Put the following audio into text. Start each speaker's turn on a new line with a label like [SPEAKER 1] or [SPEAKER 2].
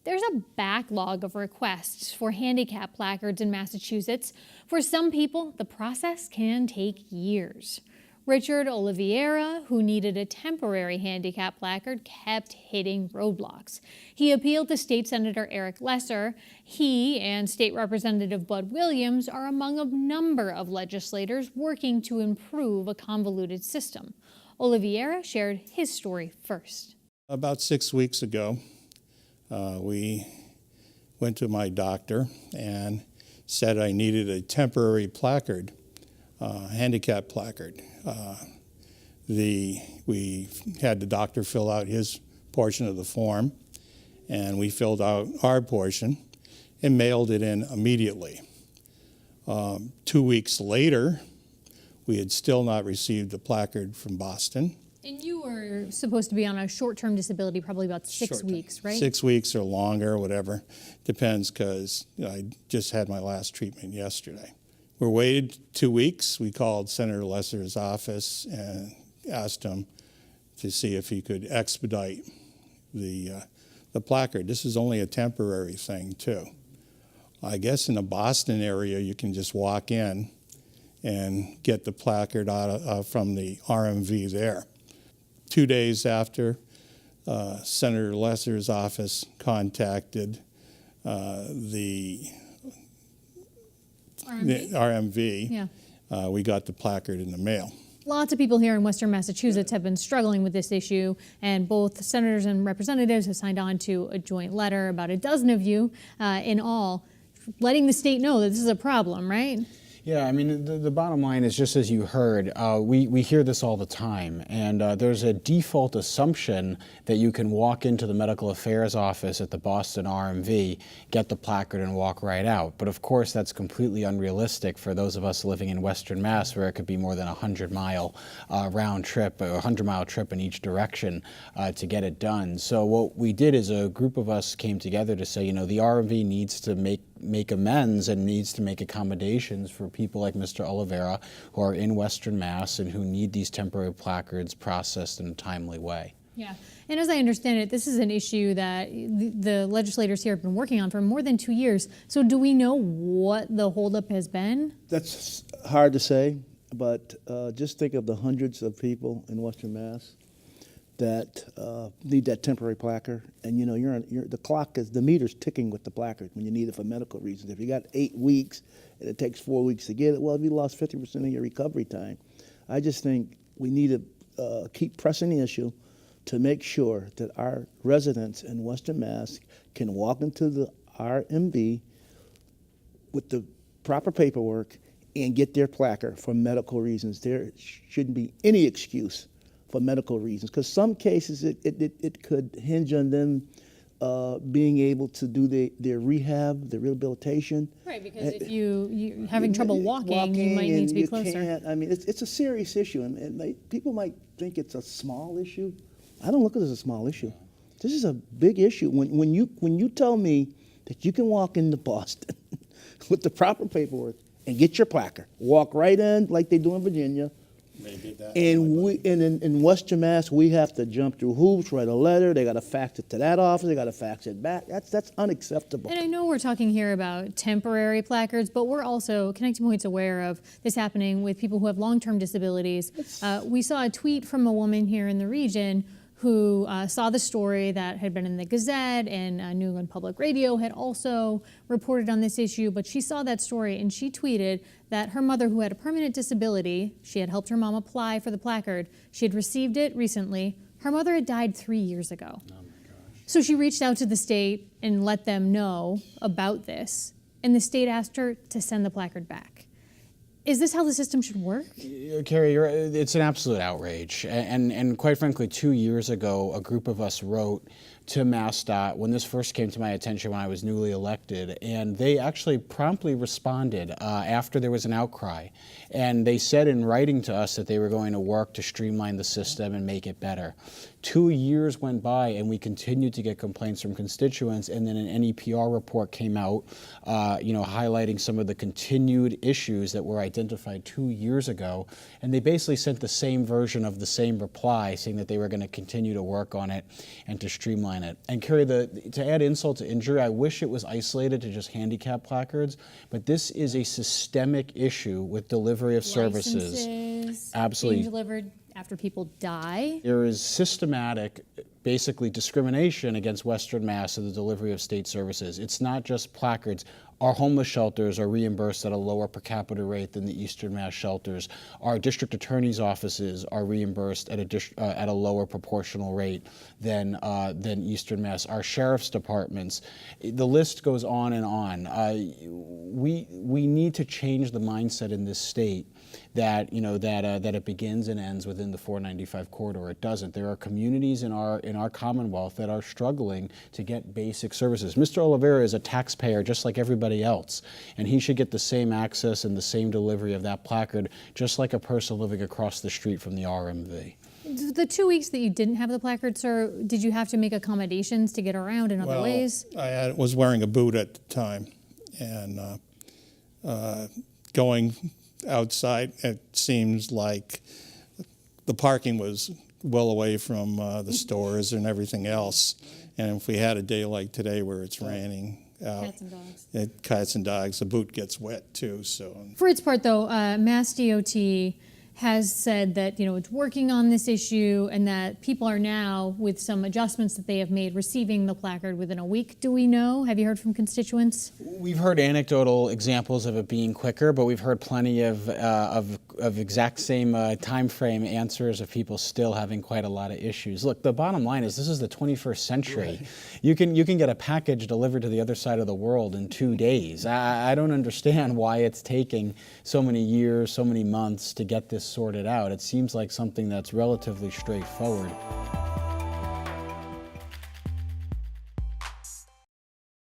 [SPEAKER 1] There's a backlog of requests for handicap placards in Massachusetts. For some people, the process can take years. Richard Oliveria, who needed a temporary handicap placard, kept hitting roadblocks. He appealed to State Senator Eric Lesser. He and State Representative Bud Williams are among a number of legislators working to improve a convoluted system. Oliveria shared his story first.
[SPEAKER 2] About 6 weeks ago, we went to my doctor and said I needed a temporary placard, handicap placard. We had the doctor fill out his portion of the form, and we filled out our portion and mailed it in immediately. 2 weeks later, we had still not received the placard from Boston.
[SPEAKER 1] And you were supposed to be on a short-term disability, probably about 6 weeks, right?
[SPEAKER 2] 6 weeks or longer, whatever. Depends, because I just had my last treatment yesterday. We waited 2 weeks. We called Senator Lesser's office and asked him to see if he could expedite the placard. This is only a temporary thing, too. I guess in the Boston area, you can just walk in and get the placard out from the RMV there. 2 days after, Senator Lesser's office contacted the RMV.
[SPEAKER 1] Yeah.
[SPEAKER 2] We got the placard in the mail.
[SPEAKER 1] Lots of people here in Western Massachusetts have been struggling with this issue, and both senators and representatives have signed on to a joint letter, about a dozen of you in all, letting the state know that this is a problem, right?
[SPEAKER 3] Yeah, I mean, the bottom line is, just as you heard, we hear this all the time, and there's a default assumption that you can walk into the medical affairs office at the Boston RMV, get the placard, and walk right out. But of course, that's completely unrealistic for those of us living in Western Mass, where it could be more than a 100-mile round trip, or a 100-mile trip in each direction to get it done. So what we did is a group of us came together to say, you know, the RMV needs to make amends and needs to make accommodations for people like Mr. Oliveria who are in Western Mass and who need these temporary placards processed in a timely way.
[SPEAKER 1] Yeah, and as I understand it, this is an issue that the legislators here have been working on for more than 2 years. So do we know what the holdup has been?
[SPEAKER 4] That's hard to say, but just think of the hundreds of people in Western Mass that need that temporary placard, and you know the meter's ticking with the placard when you need it for medical reasons. If you got 8 weeks and it takes 4 weeks to get it, well, you lost 50% of your recovery time. I just think we need to keep pressing the issue to make sure that our residents in Western Mass can walk into the RMV with the proper paperwork and get their placard for medical reasons. There shouldn't be any excuse for medical reasons, because some cases it could hinge on them being able to do their rehab, their rehabilitation.
[SPEAKER 1] Right, because if you're having trouble walking, you might need to be closer.
[SPEAKER 4] I mean, it's a serious issue, and people might think it's a small issue. I don't look at it as a small issue. This is a big issue. When you tell me that you can walk into Boston with the proper paperwork and get your placard, walk right in like they do in Virginia. And in Western Mass, we have to jump through hoops, write a letter. They got to fax it to that office. They got to fax it back. That's unacceptable.
[SPEAKER 1] And I know we're talking here about temporary placards, but we're also, Connecting Point's aware of this happening with people who have long-term disabilities. We saw a tweet from a woman here in the region who saw the story that had been in the Gazette, and New England Public Radio had also reported on this issue, but she saw that story and she tweeted that her mother, who had a permanent disability, she had helped her mom apply for the placard, she had received it recently. Her mother had died 3 years ago. Oh my gosh. So she reached out to the state and let them know about this, and the state asked her to send the placard back. Is this how the system should work?
[SPEAKER 3] Carrie, it's an absolute outrage. And quite frankly, 2 years ago, a group of us wrote to MassDOT when this first came to my attention when I was newly elected, and they actually promptly responded after there was an outcry. And they said in writing to us that they were going to work to streamline the system and make it better. 2 years went by and we continued to get complaints from constituents, and then an NEPR report came out highlighting some of the continued issues that were identified 2 years ago, and they basically sent the same version of the same reply saying that they were going to continue to work on it and to streamline streamline it. And Carrie, to add insult to injury, I wish it was isolated to just handicap placards, but this is a systemic issue with delivery of services.
[SPEAKER 1] Licenses
[SPEAKER 3] Absolutely.
[SPEAKER 1] being delivered after people die.
[SPEAKER 3] There is systematic, basically, discrimination against Western Mass in the delivery of state services. It's not just placards. Our homeless shelters are reimbursed at a lower per capita rate than the Eastern Mass shelters. Our district attorney's offices are reimbursed at a lower proportional rate than Eastern Mass. Our sheriff's departments, the list goes on and on. We need to change the mindset in this state that that it begins and ends within the 495 corridor. It doesn't. There are communities in our Commonwealth that are struggling to get basic services. Mr. Oliveria is a taxpayer just like everybody else, and he should get the same access and the same delivery of that placard just like a person living across the street from the RMV.
[SPEAKER 1] The 2 weeks that you didn't have the placard, sir, did you have to make accommodations to get around in other ways?
[SPEAKER 2] I was wearing a boot at the time, and going outside, it seems like the parking was well away from the stores and everything else. And if we had a day like today where it's raining out, cats and dogs, the boot gets wet too. So
[SPEAKER 1] for its part, though, Mass DOT has said that it's working on this issue and that people are now, with some adjustments that they have made, receiving the placard within a week. Do we know? Have you heard from constituents?
[SPEAKER 3] We've heard anecdotal examples of it being quicker, but we've heard plenty of exact same time frame answers of people still having quite a lot of issues. Look, the bottom line is this is the 21st century. Right. You can get a package delivered to the other side of the world in 2 days. I don't understand why it's taking so many years, so many months to get this sorted out. It seems like something that's relatively straightforward.